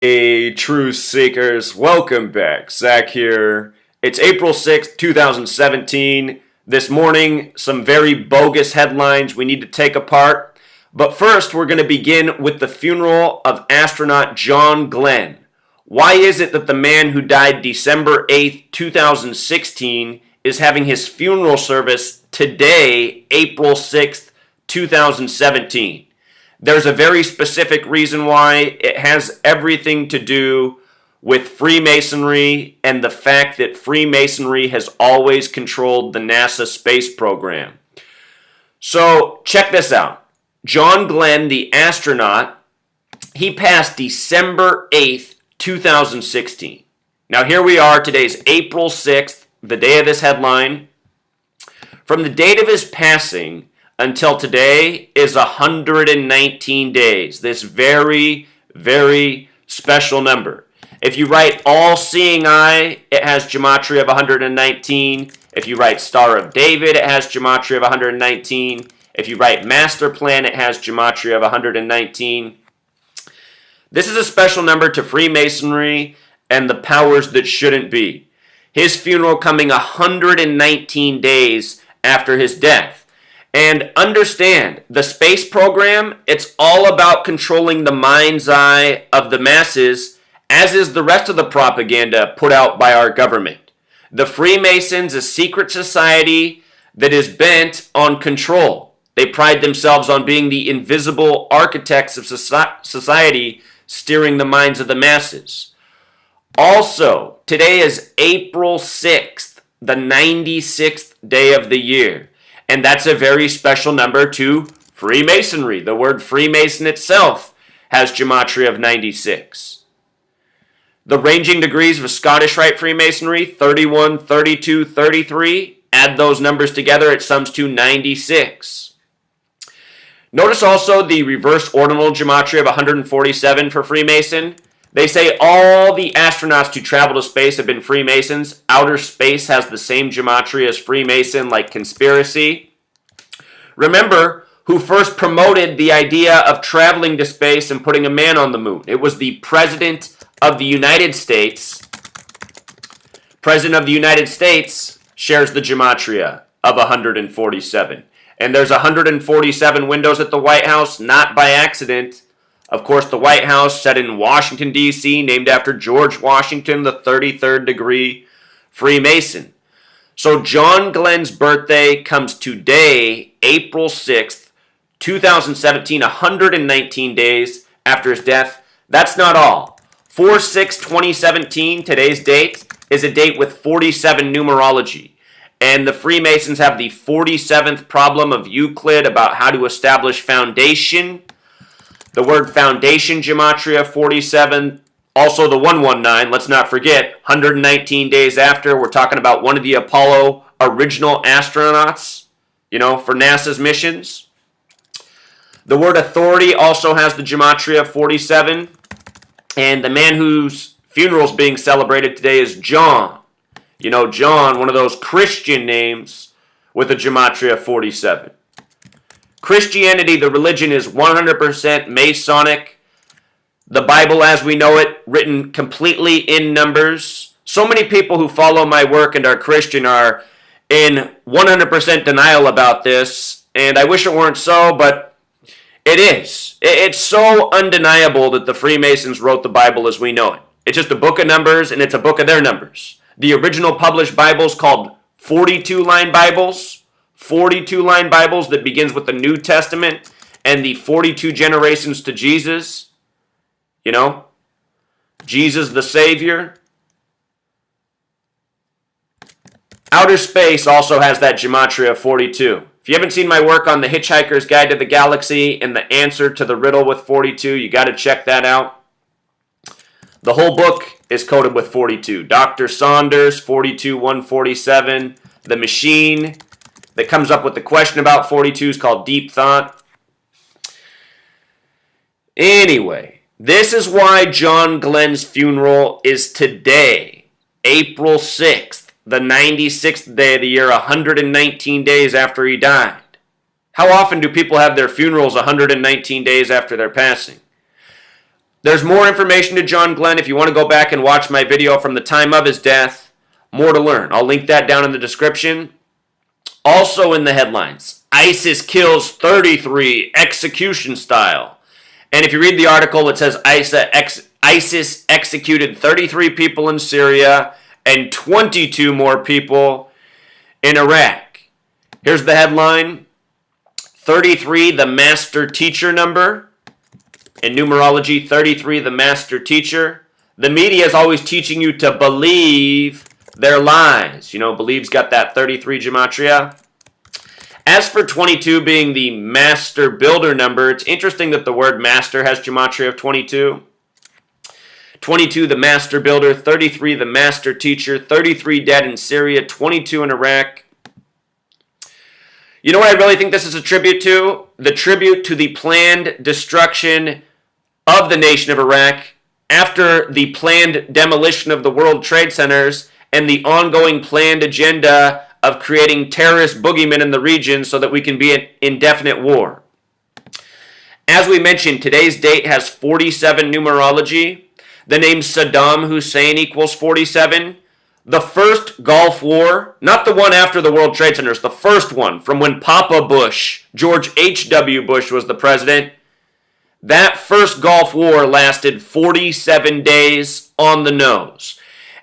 Hey, truth seekers, welcome back. Zach here. It's April 6th, 2017. This morning, some very bogus headlines we need to take apart. But first, we're going to begin with the funeral of astronaut John Glenn. Why is it that the man who died December 8th, 2016 is having his funeral service today, April 6th, 2017? There's a very specific reason why. It has everything to do with Freemasonry and the fact that Freemasonry has always controlled the NASA space program. So check this out. John Glenn, the astronaut, he passed December 8th, 2016. Now here we are. Today's April 6th, the day of this headline. From the date of his passing until today is 119 days. This very, very special number. If you write all-seeing eye, it has gematria of 119. If you write Star of David, it has gematria of 119. If you write Master Plan, it has gematria of 119. This is a special number to Freemasonry and the powers that shouldn't be. His funeral coming 119 days after his death. And understand, the space program, it's all about controlling the mind's eye of the masses, as is the rest of the propaganda put out by our government. The Freemasons, a secret society that is bent on control. They pride themselves on being the invisible architects of society, steering the minds of the masses. Also, today is April 6th, the 96th day of the year. And that's a very special number to Freemasonry. The word Freemason itself has gematria of 96. The ranging degrees of Scottish Rite Freemasonry, 31, 32, 33. Add those numbers together, it sums to 96. Notice also the reverse ordinal gematria of 147 for Freemason. They say all the astronauts to travel to space have been Freemasons. Outer space has the same gematria as Freemason, like conspiracy. Remember who first promoted the idea of traveling to space and putting a man on the moon. It was the President of the United States. President of the United States shares the gematria of 147. And there's 147 windows at the White House, not by accident. Of course, the White House, set in Washington, D.C., named after George Washington, the 33rd degree Freemason. So John Glenn's birthday comes today, April 6th, 2017, 119 days after his death. That's not all. 4/6/2017, today's date, is a date with 47 numerology. And the Freemasons have the 47th problem of Euclid about how to establish foundation. The word foundation gematria, 47. Also the 119, let's not forget, 119 days after, we're talking about one of the Apollo original astronauts, for NASA's missions. The word authority also has the gematria 47. And the man whose funeral is being celebrated today is John. John, one of those Christian names with a gematria 47. Christianity, the religion, is 100% Masonic. The Bible as we know it, written completely in numbers. So many people who follow my work and are Christian are in 100% denial about this. And I wish it weren't so, but it is. It's so undeniable that the Freemasons wrote the Bible as we know it. It's just a book of numbers, and it's a book of their numbers. The original published Bibles called 42-line Bibles. 42-line Bibles that begins with the New Testament and the 42 generations to Jesus. Jesus the Savior. Outer space also has that gematria of 42. If you haven't seen my work on the Hitchhiker's Guide to the Galaxy and the answer to the riddle with 42, you got to check that out. The whole book is coded with 42. Dr. Saunders, 42-147. The machine that comes up with the question about 42 is called Deep Thought. Anyway, this is why John Glenn's funeral is today, April 6th, the 96th day of the year, 119 days after he died. How often do people have their funerals 119 days after their passing? There's more information to John Glenn if you want to go back and watch my video from the time of his death. More to learn. I'll link that down in the description. Also in the headlines, ISIS kills 33 execution style. And if you read the article, it says ISIS executed 33 people in Syria and 22 more people in Iraq. Here's the headline: 33, the master teacher number. In numerology, 33, the master teacher. The media is always teaching you to believe their lies. You know, believe's got that 33 gematria. As for 22 being the master builder number, it's interesting that the word master has gematria of 22. 22, the master builder. 33, the master teacher. 33 dead in Syria. 22 in Iraq. You know what I really think this is a tribute to? The tribute to the planned destruction of the nation of Iraq after the planned demolition of the World Trade Centers and the ongoing planned agenda of creating terrorist boogeymen in the region so that we can be in indefinite war. As we mentioned, today's date has 47 numerology. The name Saddam Hussein equals 47. The first Gulf War, not the one after the World Trade Centers, the first one from when Papa Bush, George H.W. Bush was the president. That first Gulf War lasted 47 days on the nose.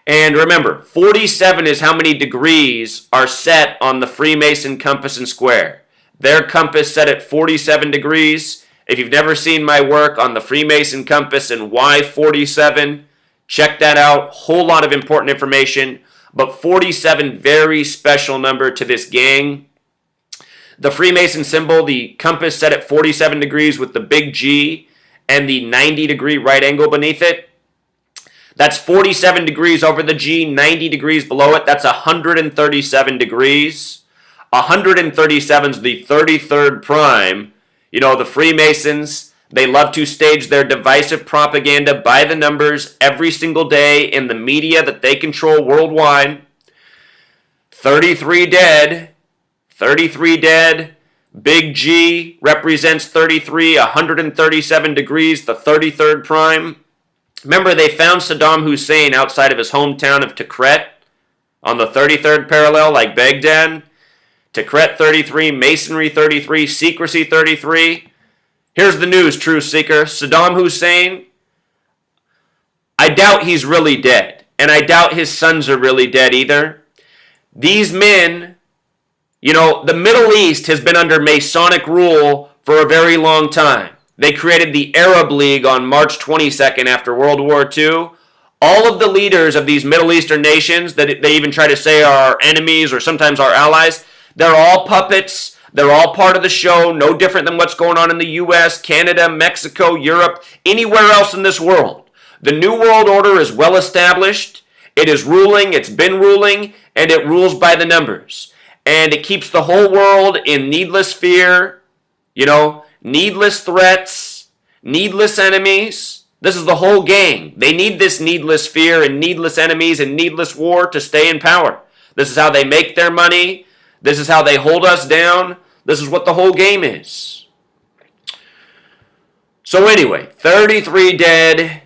And remember, 47 is how many degrees are set on the Freemason compass and square. Their compass set at 47 degrees. If you've never seen my work on the Freemason compass and why 47, check that out. Whole lot of important information. But 47, very special number to this gang. The Freemason symbol, the compass set at 47 degrees with the big G and the 90-degree right angle beneath it. That's 47 degrees over the G, 90 degrees below it. That's 137 degrees. 137 is the 33rd prime. You know, the Freemasons, they love to stage their divisive propaganda by the numbers every single day in the media that they control worldwide. 33 dead. 33 dead. Big G represents 33, 137 degrees, the 33rd prime. Remember, they found Saddam Hussein outside of his hometown of Tikrit on the 33rd parallel, like Baghdad. Tikrit 33, Masonry 33, Secrecy 33. Here's the news, True Seeker. Saddam Hussein, I doubt he's really dead. And I doubt his sons are really dead either. These men, you know, the Middle East has been under Masonic rule for a very long time. They created the Arab League on March 22nd after World War II. All of the leaders of these Middle Eastern nations that they even try to say are our enemies or sometimes our allies, they're all puppets. They're all part of the show, no different than what's going on in the U.S., Canada, Mexico, Europe, anywhere else in this world. The New World Order is well established. It is ruling, it's been ruling, and it rules by the numbers. And it keeps the whole world in needless fear, you know, needless threats, needless enemies. This is the whole gang. They need this needless fear and needless enemies and needless war to stay in power. This is how they make their money. This is how they hold us down. This is what the whole game is. So anyway, 33 dead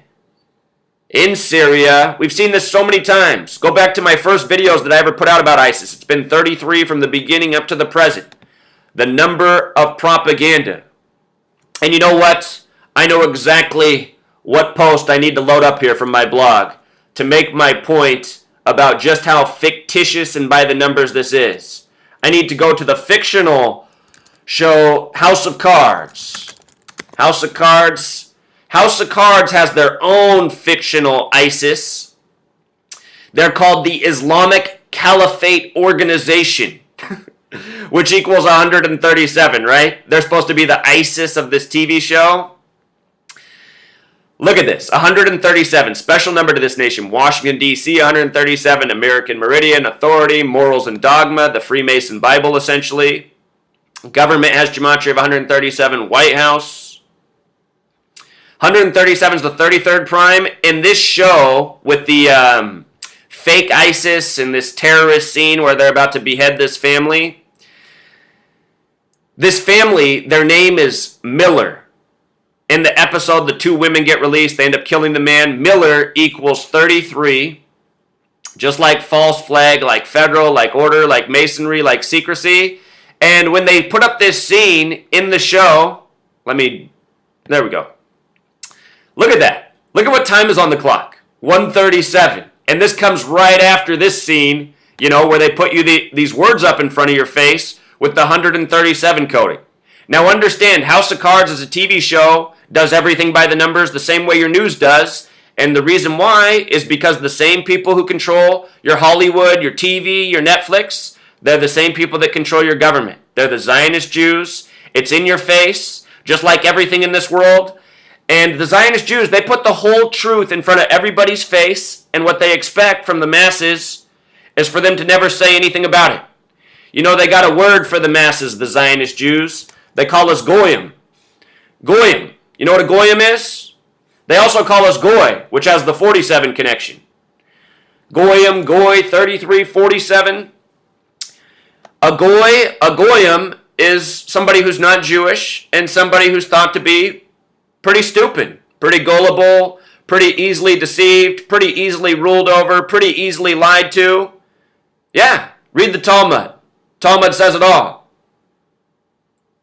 in Syria. We've seen this so many times. Go back to my first videos that I ever put out about ISIS. It's been 33 from the beginning up to the present. The number of propaganda. And you know what? I know exactly what post I need to load up here from my blog to make my point about just how fictitious and by the numbers this is. I need to go to the fictional show House of Cards. House of Cards. House of Cards has their own fictional ISIS. They're called the Islamic Caliphate Organization, which equals 137, right? They're supposed to be the ISIS of this TV show. Look at this, 137, special number to this nation. Washington, D.C., 137, American Meridian, Authority, Morals and Dogma, the Freemason Bible, essentially. Government has gematria of 137, White House. 137 is the 33rd prime. In this show, with the fake ISIS and this terrorist scene where they're about to behead this family, their name is Miller. In the episode, the two women get released. They end up killing the man. Miller equals 33. Just like false flag, like federal, like order, like masonry, like secrecy. And when they put up this scene in the show, there we go. Look at that. Look at what time is on the clock. 1:37. And this comes right after this scene, where they put you these words up in front of your face with the 137 coding. Now understand, House of Cards is a TV show, does everything by the numbers the same way your news does. And the reason why is because the same people who control your Hollywood, your TV, your Netflix, they're the same people that control your government. They're the Zionist Jews. It's in your face, just like everything in this world. And the Zionist Jews, they put the whole truth in front of everybody's face, and what they expect from the masses is for them to never say anything about it. They got a word for the masses, the Zionist Jews. They call us Goyim. Goyim. You know what a Goyim is? They also call us Goy, which has the 47 connection. Goyim, Goy, 33, 47. A Goyim is somebody who's not Jewish and somebody who's thought to be pretty stupid, pretty gullible, pretty easily deceived, pretty easily ruled over, pretty easily lied to. Yeah, read the Talmud. Talmud says it all.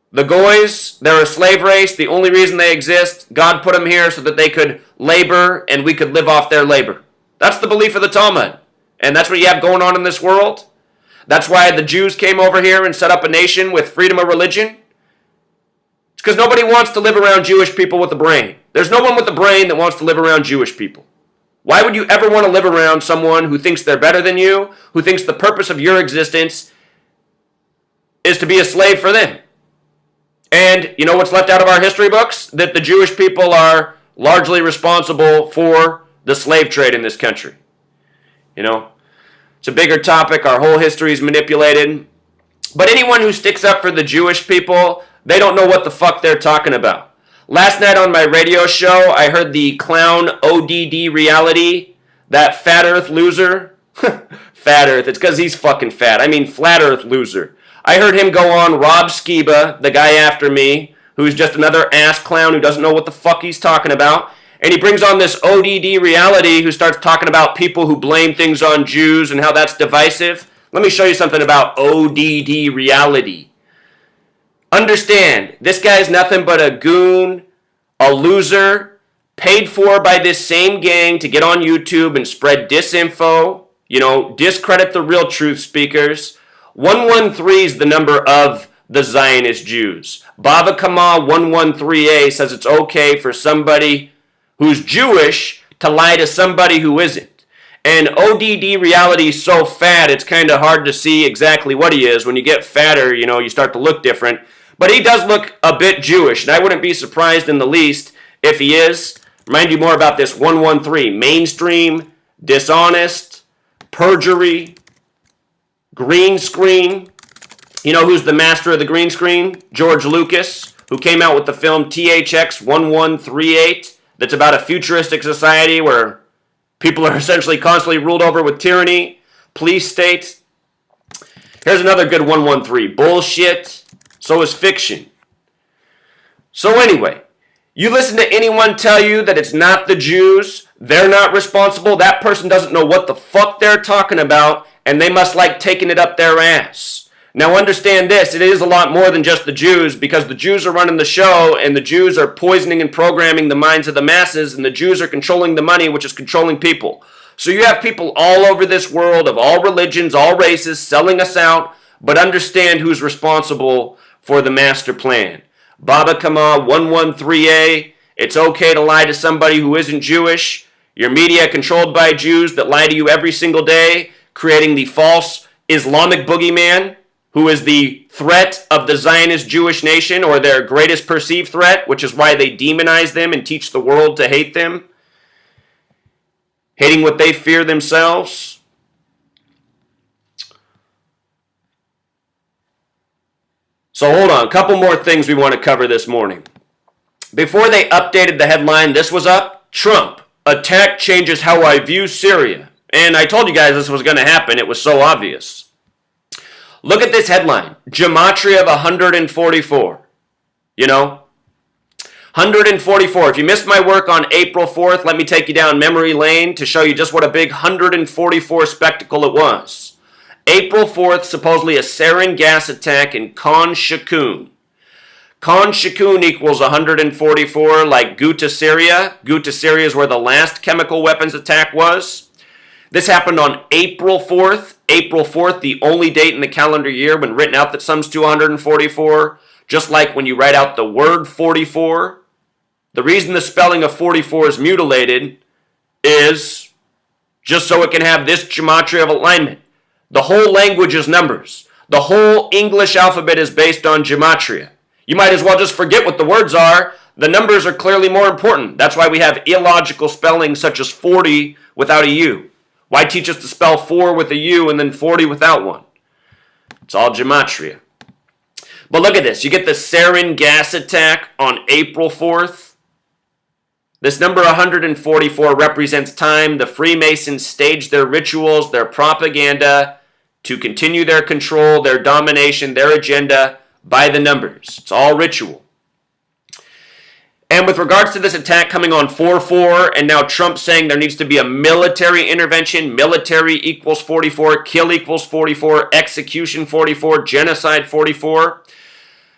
The Goys, they're a slave race. The only reason they exist, God put them here so that they could labor and we could live off their labor. That's the belief of the Talmud. And that's what you have going on in this world. That's why the Jews came over here and set up a nation with freedom of religion. It's because nobody wants to live around Jewish people with a brain. There's no one with a brain that wants to live around Jewish people. Why would you ever want to live around someone who thinks they're better than you, who thinks the purpose of your existence is to be a slave for them? And you know what's left out of our history books? That the Jewish people are largely responsible for the slave trade in this country. It's a bigger topic. Our whole history is manipulated. But anyone who sticks up for the Jewish people, they don't know what the fuck they're talking about. Last night on my radio show, I heard the clown ODD reality, that fat earth loser. Fat earth, it's because he's fucking fat. I mean flat earth loser. I heard him go on Rob Skiba, the guy after me, who's just another ass clown who doesn't know what the fuck he's talking about. And he brings on this ODD reality who starts talking about people who blame things on Jews and how that's divisive. Let me show you something about ODD reality. Understand, this guy's nothing but a goon, a loser, paid for by this same gang to get on YouTube and spread disinfo, discredit the real truth speakers. 113 is the number of the Zionist Jews. Bava Kama 113a says it's okay for somebody who's Jewish to lie to somebody who isn't. And ODD reality is so fat, it's kind of hard to see exactly what he is. When you get fatter, you start to look different. But he does look a bit Jewish, and I wouldn't be surprised in the least if he is. Remind you more about this 113. Mainstream, dishonest, perjury, green screen. You know who's the master of the green screen? George Lucas, who came out with the film THX 1138. That's about a futuristic society where people are essentially constantly ruled over with tyranny, police state. Here's another good 113. Bullshit. So is fiction. So anyway, you listen to anyone tell you that it's not the Jews, they're not responsible, that person doesn't know what the fuck they're talking about, and they must like taking it up their ass. Now understand this, it is a lot more than just the Jews, because the Jews are running the show, and the Jews are poisoning and programming the minds of the masses, and the Jews are controlling the money, which is controlling people. So you have people all over this world, of all religions, all races, selling us out, but understand who's responsible for the master plan. Baba Kama 113a, it's okay to lie to somebody who isn't Jewish. Your media controlled by Jews that lie to you every single day, creating the false Islamic boogeyman, who is the threat of the Zionist Jewish nation, or their greatest perceived threat, which is why they demonize them and teach the world to hate them, hating what they fear themselves. So hold on, a couple more things we want to cover this morning. Before they updated the headline, this was up. Trump, attack changes how I view Syria. And I told you guys this was going to happen. It was so obvious. Look at this headline. Gematria of 144. 144. If you missed my work on April 4th, let me take you down memory lane to show you just what a big 144 spectacle it was. April 4th, supposedly a sarin gas attack in Khan Shaykhun. Khan Shaykhun equals 144, like Ghouta, Syria. Ghouta, Syria is where the last chemical weapons attack was. This happened on April 4th. April 4th, the only date in the calendar year when written out that sums to 144. Just like when you write out the word 44. The reason the spelling of 44 is mutilated is just so it can have this gematria of alignment. The whole language is numbers. The whole English alphabet is based on gematria. You might as well just forget what the words are. The numbers are clearly more important. That's why we have illogical spelling such as 40 without a U. Why teach us to spell 4 with a U and then 40 without one? It's all gematria. But look at this. You get the sarin gas attack on April 4th. This number 144 represents time the Freemasons staged their rituals, their propaganda, to continue their control, their domination, their agenda by the numbers. It's all ritual. And with regards to this attack coming on 4-4, and now Trump saying there needs to be a military intervention, military equals 44, kill equals 44, execution 44, genocide 44.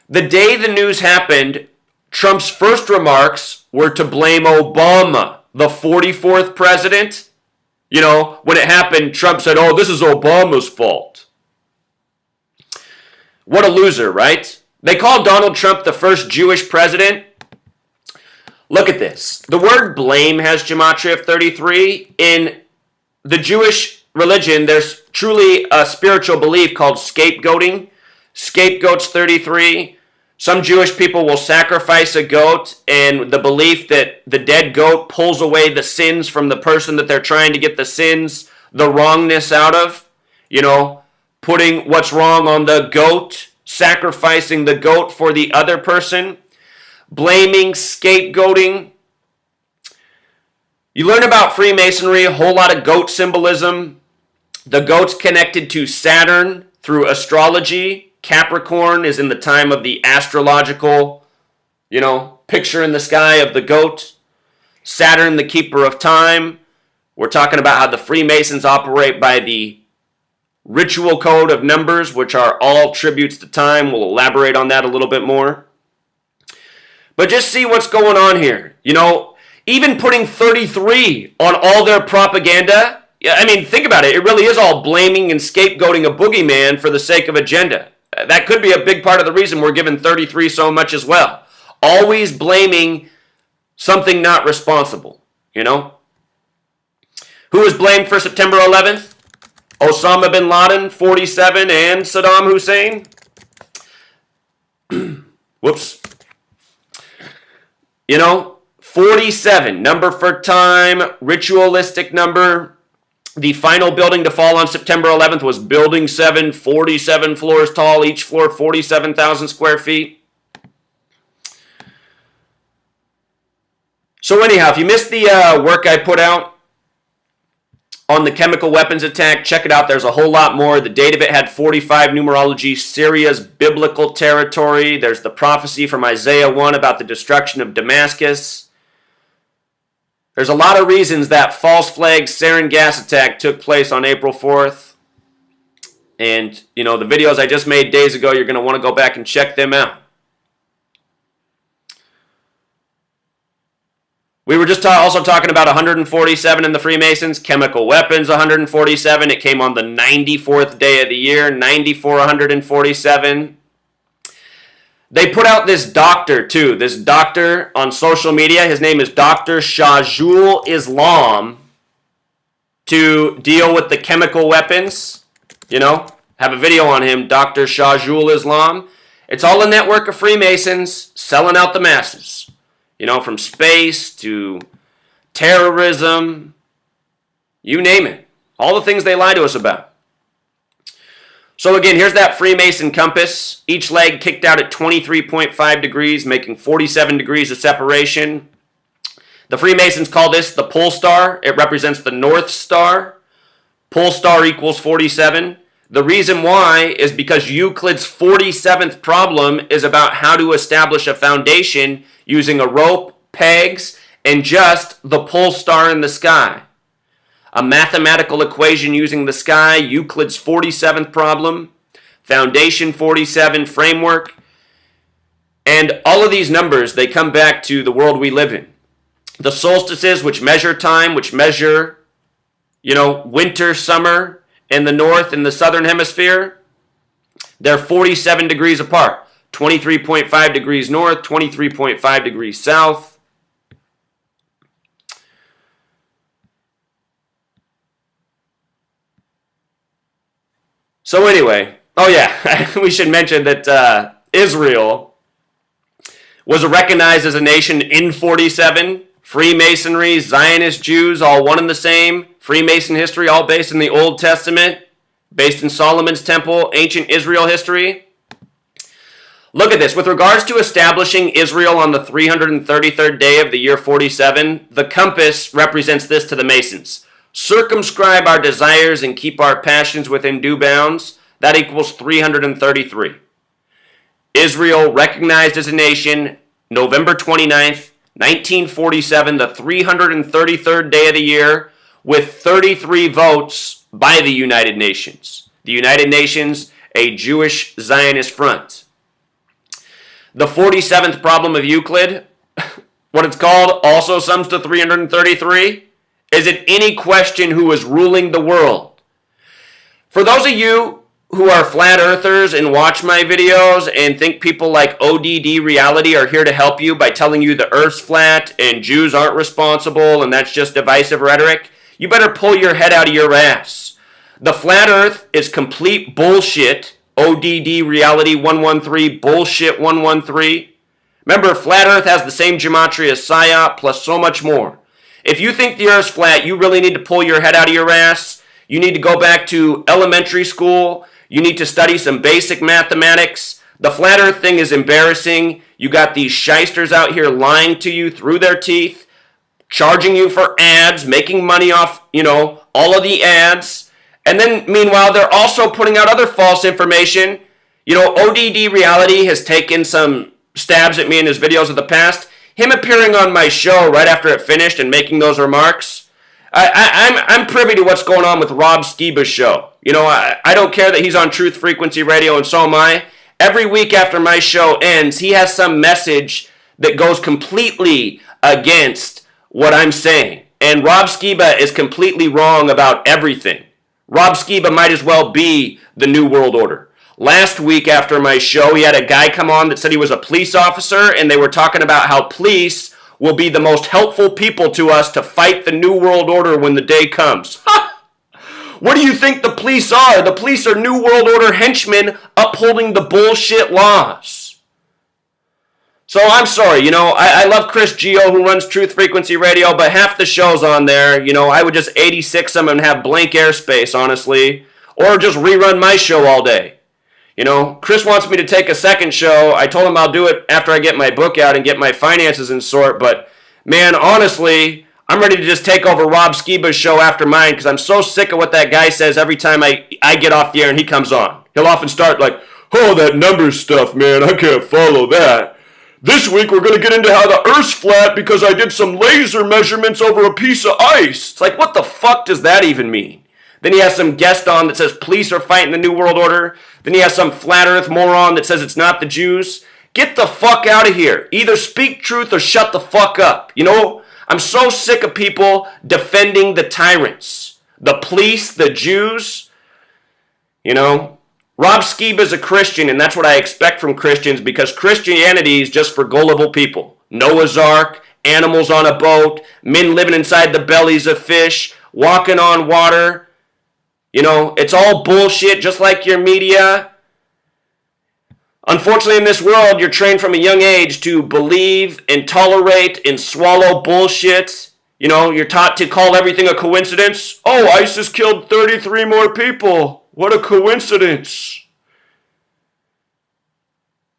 The day the news happened, Trump's first remarks were to blame Obama, the 44th president. You know, when it happened, Trump said, oh, this is Obama's fault. What a loser, right? They called Donald Trump the first Jewish president. Look at this. The word blame has gematria of 33. In the Jewish religion, there's truly a spiritual belief called scapegoating. Scapegoat's 33. Some Jewish people will sacrifice a goat, and the belief that the dead goat pulls away the sins from the person that they're trying to get the sins, the wrongness out of. You know, putting what's wrong on the goat, sacrificing the goat for the other person. Blaming, scapegoating. You learn about Freemasonry, a whole lot of goat symbolism. The goat's connected to Saturn through astrology. Capricorn is in the time of the astrological, picture in the sky of the goat. Saturn, the keeper of time. We're talking about how the Freemasons operate by the ritual code of numbers, which are all tributes to time. We'll elaborate on that a little bit more. But just see what's going on here. Even putting 33 on all their propaganda. I mean, think about it. It really is all blaming and scapegoating a boogeyman for the sake of agenda. That could be a big part of the reason we're given 33 so much as well. Always blaming something not responsible, Who was blamed for September 11th? Osama bin Laden, 47, and Saddam Hussein? Whoops. 47, number for time, ritualistic number. The final building to fall on September 11th was Building 7, 47 floors tall, each floor 47,000 square feet. So anyhow, if you missed the work I put out on the chemical weapons attack, check it out. There's a whole lot more. The date of it had 45 numerology, Syria's biblical territory. There's the prophecy from Isaiah 1 about the destruction of Damascus. There's a lot of reasons that false flag sarin gas attack took place on April 4th. And, the videos I just made days ago, you're going to want to go back and check them out. We were just also talking about 147 in the Freemasons, chemical weapons 147. It came on the 94th day of the year, 94, 147. They put out this doctor, too. This doctor on social media. His name is Dr. Shahjul Islam, to deal with the chemical weapons. Have a video on him, Dr. Shahjul Islam. It's all a network of Freemasons selling out the masses. From space to terrorism, you name it. All the things they lie to us about. So again, here's that Freemason compass. Each leg kicked out at 23.5 degrees, making 47 degrees of separation. The Freemasons call this the pole star. It represents the North Star. Pole star equals 47. The reason why is because Euclid's 47th problem is about how to establish a foundation using a rope, pegs, and just the pole star in the sky. A mathematical equation using the sky, Euclid's 47th problem, foundation 47 framework, and all of these numbers, they come back to the world we live in. The solstices, which measure time, which measure, winter, summer, in the north and the southern hemisphere, they're 47 degrees apart. 23.5 degrees north, 23.5 degrees south. So anyway, we should mention that Israel was recognized as a nation in 47. Freemasonry, Zionist Jews, all one and the same. Freemason history, all based in the Old Testament, based in Solomon's temple, ancient Israel history. Look at this. With regards to establishing Israel on the 333rd day of the year 47, the compass represents this to the Masons. Circumscribe our desires and keep our passions within due bounds. That equals 333. Israel recognized as a nation, November 29th, 1947, the 333rd day of the year, with 33 votes by the United Nations. The United Nations, a Jewish Zionist front. The 47th problem of Euclid, what it's called, also sums to 333. Is it any question who is ruling the world? For those of you who are flat earthers and watch my videos and think people like ODD Reality are here to help you by telling you the earth's flat and Jews aren't responsible and that's just divisive rhetoric, you better pull your head out of your ass. The flat earth is complete bullshit. ODD Reality 113, bullshit 113. Remember, flat earth has the same gematria as PSYOP plus so much more. If you think the earth's flat, you really need to pull your head out of your ass. You need to go back to elementary school. You need to study some basic mathematics. The flat earth thing is embarrassing. You got these shysters out here lying to you through their teeth, charging you for ads, making money off, all of the ads. And then, meanwhile, they're also putting out other false information. ODD Reality has taken some stabs at me in his videos of the past. Him appearing on my show right after it finished and making those remarks, I'm privy to what's going on with Rob Skiba's show. I don't care that he's on Truth Frequency Radio, and so am I. Every week after my show ends, he has some message that goes completely against what I'm saying. And Rob Skiba is completely wrong about everything. Rob Skiba might as well be the New World Order. Last week after my show, he had a guy come on that said he was a police officer, and they were talking about how police will be the most helpful people to us to fight the New World Order when the day comes. What do you think the police are? The police are New World Order henchmen upholding the bullshit laws. So I'm sorry, I love Chris Geo who runs Truth Frequency Radio, but half the show's on there. I would just 86 them and have blank airspace, honestly, or just rerun my show all day. Chris wants me to take a second show. I told him I'll do it after I get my book out and get my finances in sort, but man, honestly, I'm ready to just take over Rob Skiba's show after mine because I'm so sick of what that guy says every time I get off the air and he comes on. He'll often start like, oh, that numbers stuff, man, I can't follow that. This week we're going to get into how the Earth's flat because I did some laser measurements over a piece of ice. It's like, what the fuck does that even mean? Then he has some guest on that says police are fighting the New World Order. Then he has some flat earth moron that says it's not the Jews. Get the fuck out of here. Either speak truth or shut the fuck up. I'm so sick of people defending the tyrants. The police, the Jews. Rob Skiba's a Christian, and that's what I expect from Christians because Christianity is just for gullible people. Noah's Ark, animals on a boat, men living inside the bellies of fish, walking on water. It's all bullshit, just like your media. Unfortunately, in this world, you're trained from a young age to believe and tolerate and swallow bullshit. You're taught to call everything a coincidence. Oh, ISIS killed 33 more people. What a coincidence.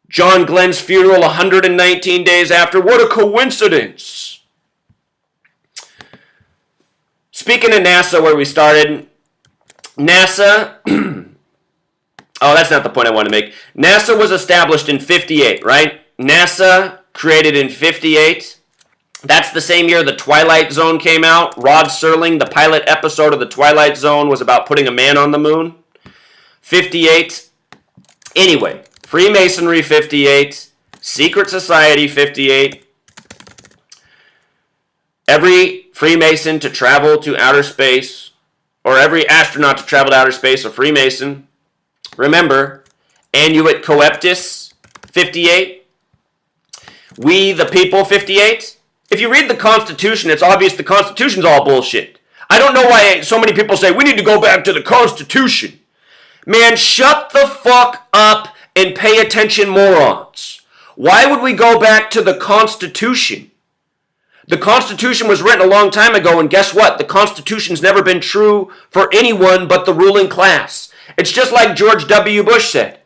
John Glenn's funeral 119 days after. What a coincidence. Speaking of NASA, where we started, NASA Oh, that's not the point I want to make. NASA was established in 58, right? NASA created in 58. That's the same year The Twilight Zone came out. Rod Serling, the pilot episode of The Twilight Zone, was about putting a man on the moon. 58. Anyway, Freemasonry 58. Secret Society 58. Every Freemason to travel to outer space, or every astronaut to travel to outer space, a Freemason. Remember, Annuit Coeptis 58. We the People 58. If you read the Constitution, it's obvious the Constitution's all bullshit. I don't know why so many people say, we need to go back to the Constitution. Man, shut the fuck up and pay attention, morons. Why would we go back to the Constitution? The Constitution was written a long time ago, and guess what? The Constitution's never been true for anyone but the ruling class. It's just like George W. Bush said.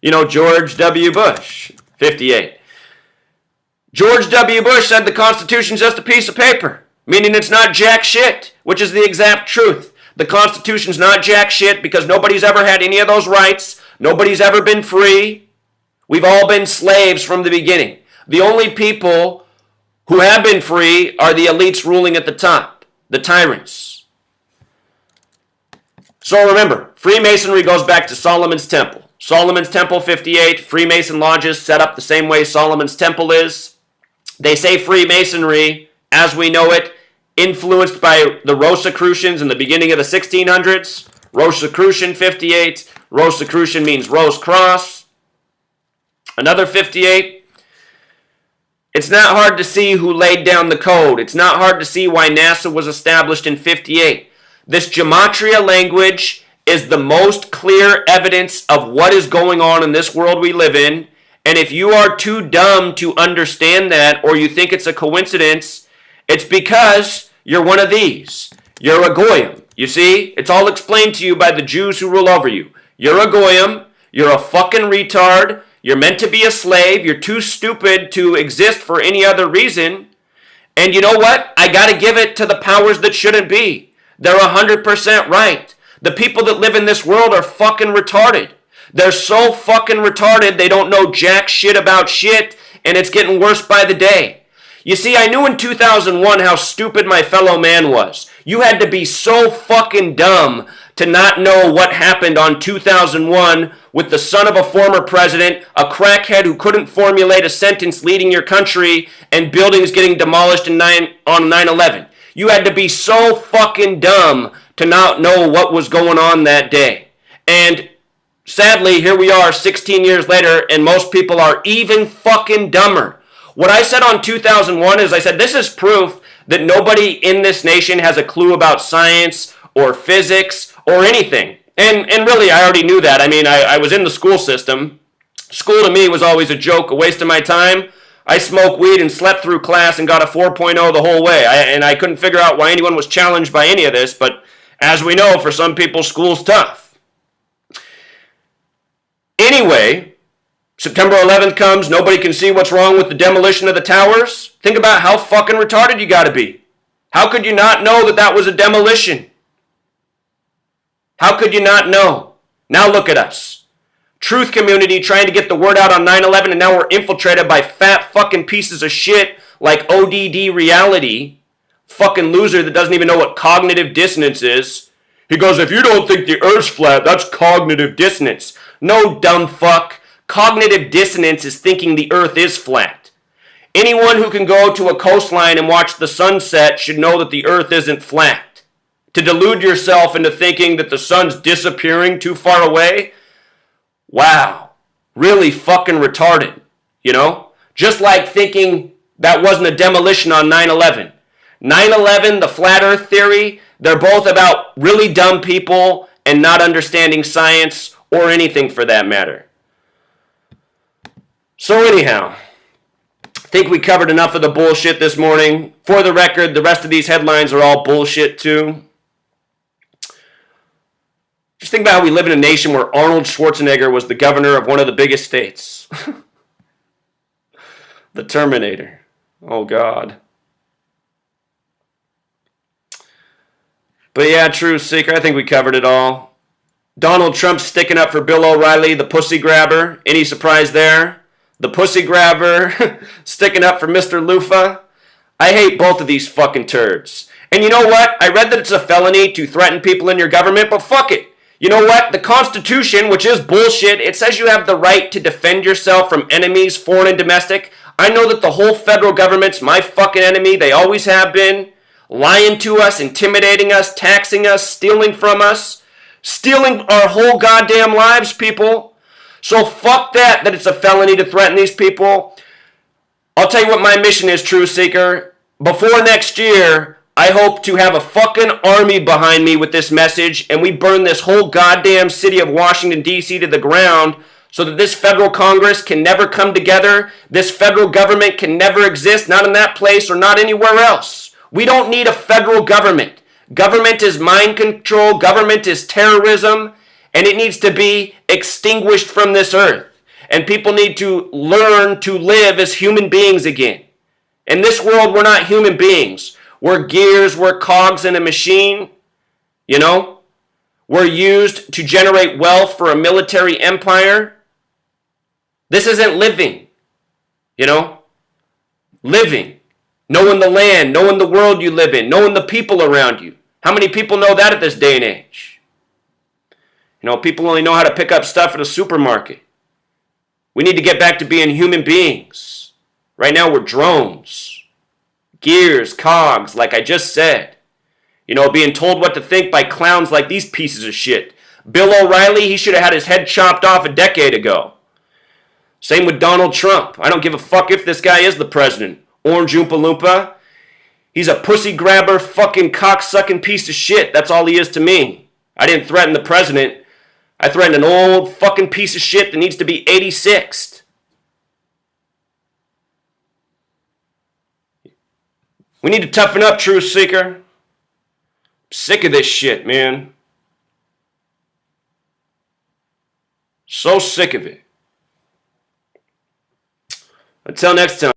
You know, George W. Bush, 58. George W. Bush said the Constitution's just a piece of paper, meaning it's not jack shit, which is the exact truth. The Constitution's not jack shit because nobody's ever had any of those rights. Nobody's ever been free. We've all been slaves from the beginning. The only people who have been free are the elites ruling at the top, the tyrants. So remember, Freemasonry goes back to Solomon's Temple. Solomon's Temple 58, Freemason lodges set up the same way Solomon's Temple is. They say Freemasonry, as we know it, influenced by the Rosicrucians in the beginning of the 1600s. Rosicrucian 58. Rosicrucian means Rose Cross. Another 58. It's not hard to see who laid down the code. It's not hard to see why NASA was established in 58. This gematria language is the most clear evidence of what is going on in this world we live in. And if you are too dumb to understand that, or you think it's a coincidence, it's because you're one of these. You're a goyim. You see? It's all explained to you by the Jews who rule over you. You're a goyim. You're a fucking retard. You're meant to be a slave. You're too stupid to exist for any other reason. And you know what? I gotta give it to the powers that shouldn't be. They're 100% right. The people that live in this world are fucking retarded. They're so fucking retarded they don't know jack shit about shit, and it's getting worse by the day. You see, I knew in 2001 how stupid my fellow man was. You had to be so fucking dumb to not know what happened on 2001 with the son of a former president, a crackhead who couldn't formulate a sentence leading your country, and buildings getting demolished on 9/11. You had to be so fucking dumb to not know what was going on that day. And sadly, here we are 16 years later, and most people are even fucking dumber. What I said on 2001 is I said, this is proof that nobody in this nation has a clue about science or physics or anything. And really, I already knew that. I mean, I was in the school system. School to me was always a joke, a waste of my time. I smoked weed and slept through class and got a 4.0 the whole way. And I couldn't figure out why anyone was challenged by any of this, but as we know, for some people, school's tough. Anyway, September 11th comes, nobody can see what's wrong with the demolition of the towers. Think about how fucking retarded you gotta be. How could you not know that that was a demolition? How could you not know? Now look at us. Truth community trying to get the word out on 9/11, and now we're infiltrated by fat fucking pieces of shit like ODD Reality, fucking loser that doesn't even know what cognitive dissonance is. He goes, if you don't think the Earth's flat, that's cognitive dissonance. No, dumb fuck. Cognitive dissonance is thinking the Earth is flat. Anyone who can go to a coastline and watch the sunset should know that the Earth isn't flat. To delude yourself into thinking that the sun's disappearing too far away, wow, really fucking retarded, you know? Just like thinking that wasn't a demolition on 9/11. 9/11, the flat earth theory, they're both about really dumb people and not understanding science or anything for that matter. So anyhow, I think we covered enough of the bullshit this morning. For the record, the rest of these headlines are all bullshit too. Just think about how we live in a nation where Arnold Schwarzenegger was the governor of one of the biggest states. The Terminator. Oh, God. But yeah, True Seeker, I think we covered it all. Donald Trump sticking up for Bill O'Reilly, the pussy grabber. Any surprise there? The pussy grabber sticking up for Mr. Lufa. I hate both of these fucking turds. And you know what? I read that it's a felony to threaten people in your government, but fuck it. You know what? The Constitution, which is bullshit, it says you have the right to defend yourself from enemies, foreign and domestic. I know that the whole federal government's my fucking enemy. They always have been. Lying to us, intimidating us, taxing us, stealing from us. Stealing our whole goddamn lives, people. So fuck that it's a felony to threaten these people. I'll tell you what my mission is, Truth Seeker. Before next year, I hope to have a fucking army behind me with this message, and we burn this whole goddamn city of Washington, D.C. to the ground so that this federal Congress can never come together, this federal government can never exist, not in that place or not anywhere else. We don't need a federal government. Government is mind control, government is terrorism, and it needs to be extinguished from this earth. And people need to learn to live as human beings again. In this world, we're not human beings. We're gears, we're cogs in a machine, you know? We're used to generate wealth for a military empire. This isn't living, you know? Living. Knowing the land, knowing the world you live in, knowing the people around you. How many people know that at this day and age? You know, people only know how to pick up stuff at a supermarket. We need to get back to being human beings. Right now we're drones. Gears, cogs, like I just said. You know, being told what to think by clowns like these pieces of shit. Bill O'Reilly, he should have had his head chopped off a decade ago. Same with Donald Trump. I don't give a fuck if this guy is the president. Orange Oompa Loompa. He's a pussy grabber, fucking cocksucking piece of shit. That's all he is to me. I didn't threaten the president. I threatened an old fucking piece of shit that needs to be 86th. We need to toughen up, Truth Seeker. I'm sick of this shit, man. So sick of it. Until next time.